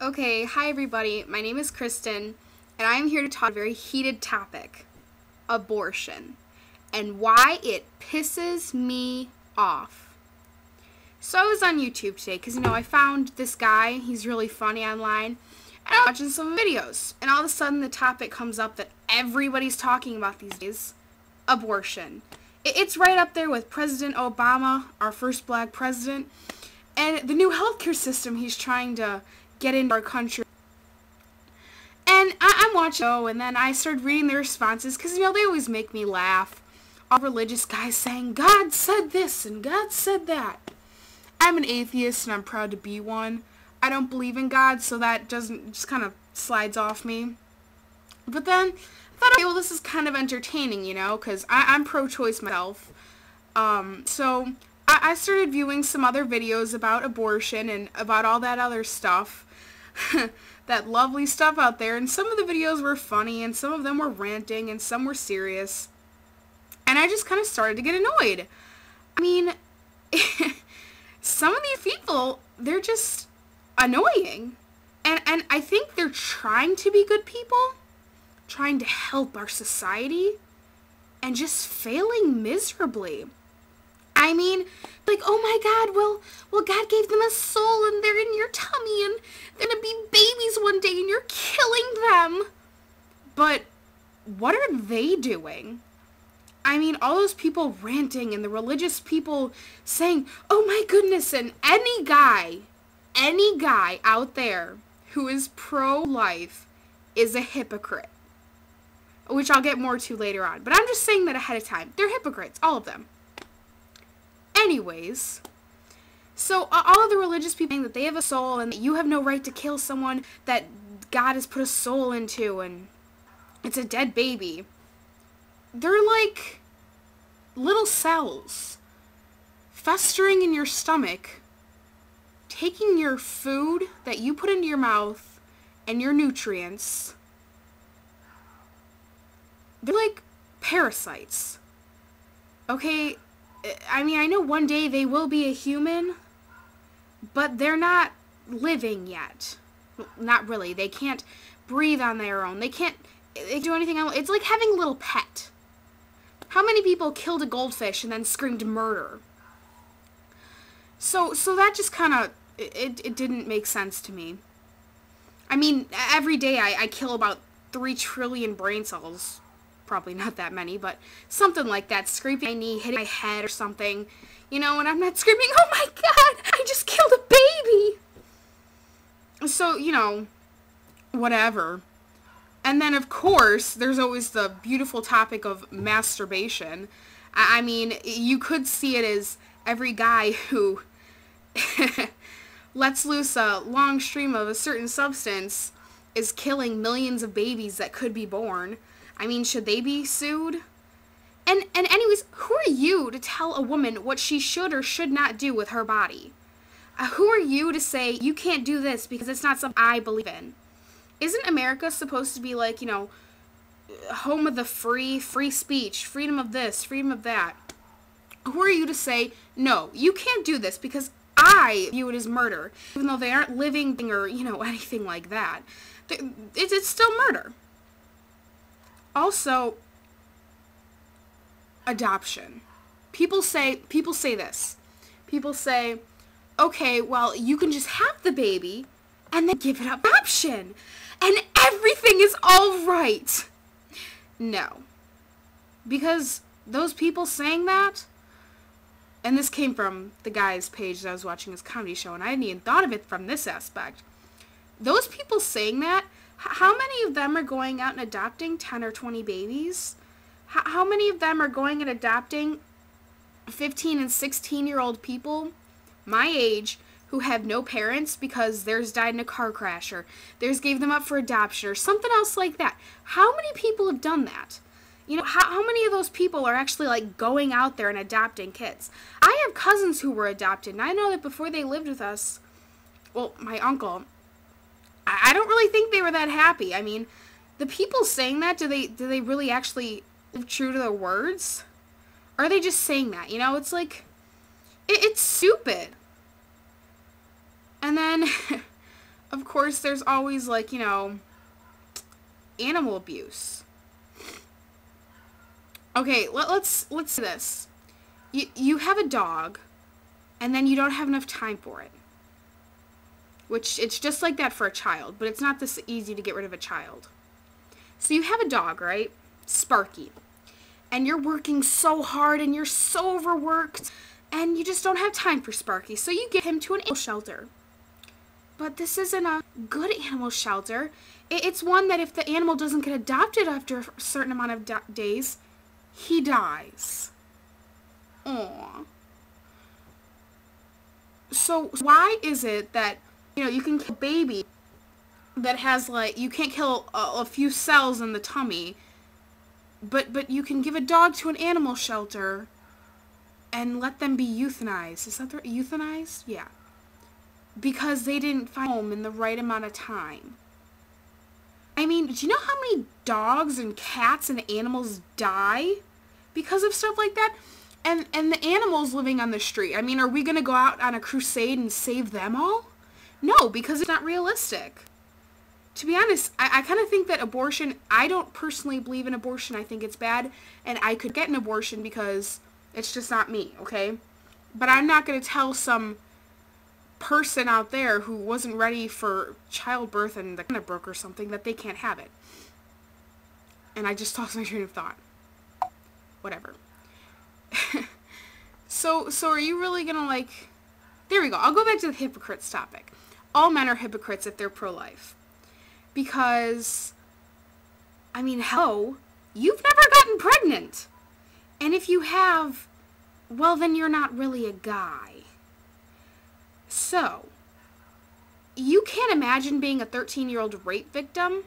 Okay, hi everybody. My name is Kristen, and I am here to talk about a very heated topic, abortion, and why it pisses me off. So I was on YouTube today because, I found this guy. He's really funny online, and I'm watching some videos, and all of a sudden the topic comes up that everybody's talking about these days, abortion. It's right up there with President Obama, our first black president, and the new healthcare system he's trying to get into our country. And I'm watching, and then I started reading the responses, because, they always make me laugh. All religious guys saying, God said this, and God said that. I'm an atheist, and I'm proud to be one. I don't believe in God, so that just kind of slides off me. But then, I thought, okay, well, this is kind of entertaining, because I'm pro-choice myself. So I started viewing some other videos about abortion and about all that other stuff. That lovely stuff out there, and some of the videos were funny, and some of them were ranting, and some were serious. And I just kind of started to get annoyed. I mean, some of these people, they're just annoying. And I think they're trying to be good people, trying to help our society, and just failing miserably. I mean, like, oh my God, well, God gave them a soul, and they're in your tummy, and they're gonna be babies one day, and you're killing them. But what are they doing? I mean, all those people ranting, and the religious people saying, oh my goodness, and any guy out there who is pro-life is a hypocrite. Which I'll get more to later on. But I'm just saying that ahead of time. They're hypocrites, all of them. Anyways, so all of the religious people saying that they have a soul and that you have no right to kill someone that God has put a soul into and it's a dead baby. They're like little cells festering in your stomach, taking your food that you put into your mouth and your nutrients. They're like parasites. Okay? I mean, I know one day they will be a human, but they're not living yet. Well, not really. They can't breathe on their own. They can't do anything else. It's like having a little pet. How many people killed a goldfish and then screamed murder? So that just kind of, it didn't make sense to me. I mean, every day I kill about 3 trillion brain cells. Probably not that many, but something like that. Scraping my knee, hitting my head or something. And I'm not screaming, oh my God, I just killed a baby! So, whatever. And then, of course, there's always the beautiful topic of masturbation. I mean, you could see it as every guy who lets loose a long stream of a certain substance is killing millions of babies that could be born. I mean, should they be sued? And anyways, who are you to tell a woman what she should or should not do with her body? Who are you to say, you can't do this because it's not something I believe in? Isn't America supposed to be like, home of the free speech, freedom of this, freedom of that? Who are you to say, no, you can't do this because I view it as murder, even though they aren't living or, anything like that. It's still murder. Also, adoption. People say this. People say, okay, well, you can just have the baby and then give it up adoption. And everything is all right. No. Because those people saying that, and this came from the guy's page that I was watching his comedy show, and I hadn't even thought of it from this aspect. Those people saying that, how many of them are going out and adopting 10 or 20 babies? How many of them are going and adopting 15 and 16-year-old people, my age, who have no parents because theirs died in a car crash or theirs gave them up for adoption or something else like that? How many people have done that? How many of those people are actually, like, going out there and adopting kids? I have cousins who were adopted, and I know that before they lived with us, well, my uncle, I don't really think they were that happy. I mean, the people saying that, do they really actually live true to their words? Or are they just saying that? It's like, it's stupid. And then, of course, there's always, like, you know, animal abuse. Okay, let's do this. You have a dog, and then you don't have enough time for it. Which, it's just like that for a child, but it's not this easy to get rid of a child. So you have a dog, right? Sparky. And you're working so hard, and you're so overworked, and you just don't have time for Sparky, so you get him to an animal shelter. But this isn't a good animal shelter. It's one that if the animal doesn't get adopted after a certain amount of days, he dies. Aww. So why is it that, you know, you can kill a baby that has, like, you can't kill a few cells in the tummy, but you can give a dog to an animal shelter and let them be euthanized. Is that the euthanized? Yeah. Because they didn't find home in the right amount of time. I mean, do you know how many dogs and cats and animals die because of stuff like that? And the animals living on the street. I mean, are we going to go out on a crusade and save them all? No, because it's not realistic. To be honest, I kind of think that abortion, I don't personally believe in abortion. I think it's bad, and I could get an abortion because it's just not me, okay? But I'm not going to tell some person out there who wasn't ready for childbirth and the kind of broke or something that they can't have it. And I just lost my train of thought. Whatever. So are you really gonna, like... There we go. I'll go back to the hypocrites topic. All men are hypocrites if they're pro-life. Because, I mean, hello, you've never gotten pregnant. And if you have, well, then you're not really a guy. So, you can't imagine being a 13-year-old rape victim,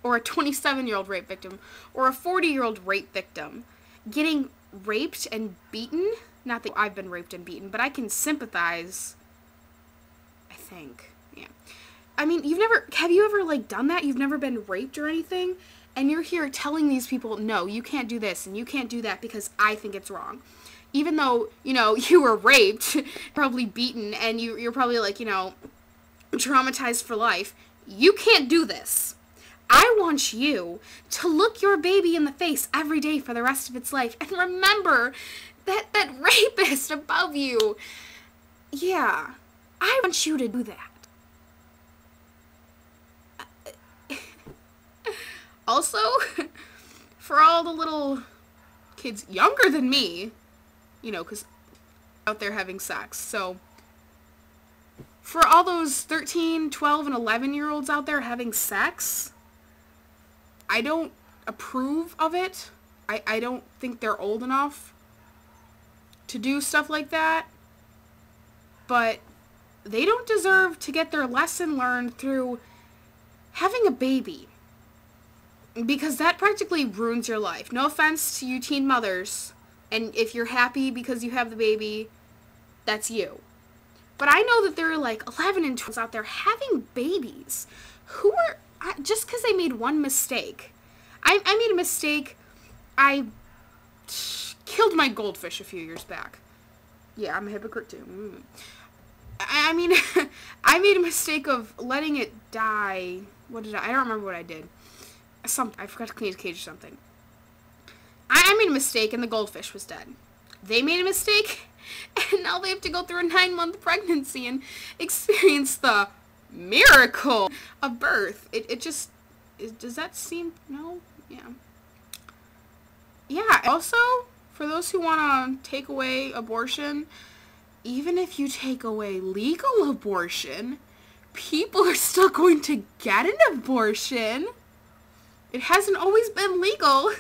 or a 27-year-old rape victim, or a 40-year-old rape victim, getting raped and beaten. Not that I've been raped and beaten, but I can sympathize, I think. Yeah. I mean, have you ever, like, done that? You've never been raped or anything? And you're here telling these people, no, you can't do this and you can't do that because I think it's wrong. Even though, you know, you were raped, probably beaten, and you're probably, like, you know, traumatized for life. You can't do this. I want you to look your baby in the face every day for the rest of its life and remember that rapist above you. Yeah, I want you to do that. Also, for all the little kids younger than me, you know, because out there having sex, so for all those 13, 12, and 11-year-olds out there having sex, I don't approve of it. I don't think they're old enough to do stuff like that, but they don't deserve to get their lesson learned through having a baby. Because that practically ruins your life. No offense to you teen mothers. And if you're happy because you have the baby, that's you. But I know that there are like 11 and 12s out there having babies who are, just because they made one mistake. I made a mistake. I killed my goldfish a few years back. Yeah, I'm a hypocrite too. I mean, I made a mistake of letting it die. I don't remember what I did. I forgot to clean the cage or something. I made a mistake and the goldfish was dead. They made a mistake and now they have to go through a 9-month pregnancy and experience the miracle of birth. It just, does that seem, no? Yeah. Yeah, also, for those who want to take away abortion, even if you take away legal abortion, people are still going to get an abortion. It hasn't always been legal.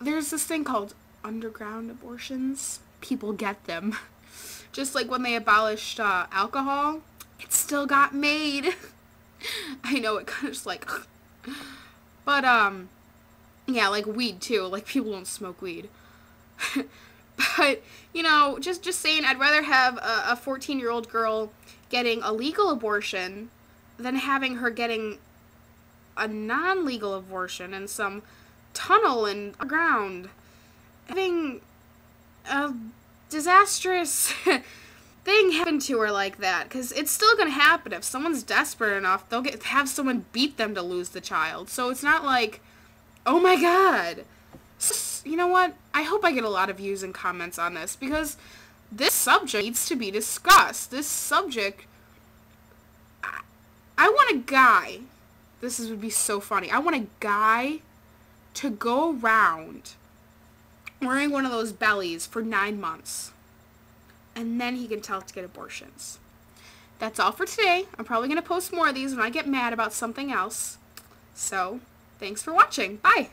There's this thing called underground abortions. People get them. Just like when they abolished alcohol, it still got made. I know, it kind of just like... But, yeah, like weed too. Like, people don't smoke weed. But, you know, just saying, I'd rather have a 14-year-old girl getting a legal abortion than having her getting a non-legal abortion in some tunnel in the ground. Having a disastrous thing happen to her like that, because it's still going to happen. If someone's desperate enough, they'll have someone beat them to lose the child. So it's not like, oh my god. You know what? I hope I get a lot of views and comments on this, because this subject needs to be discussed. This subject, I want a guy, would be so funny. I want a guy to go around wearing one of those bellies for 9 months. And then he can tell us to get abortions. That's all for today. I'm probably going to post more of these when I get mad about something else. So, thanks for watching. Bye!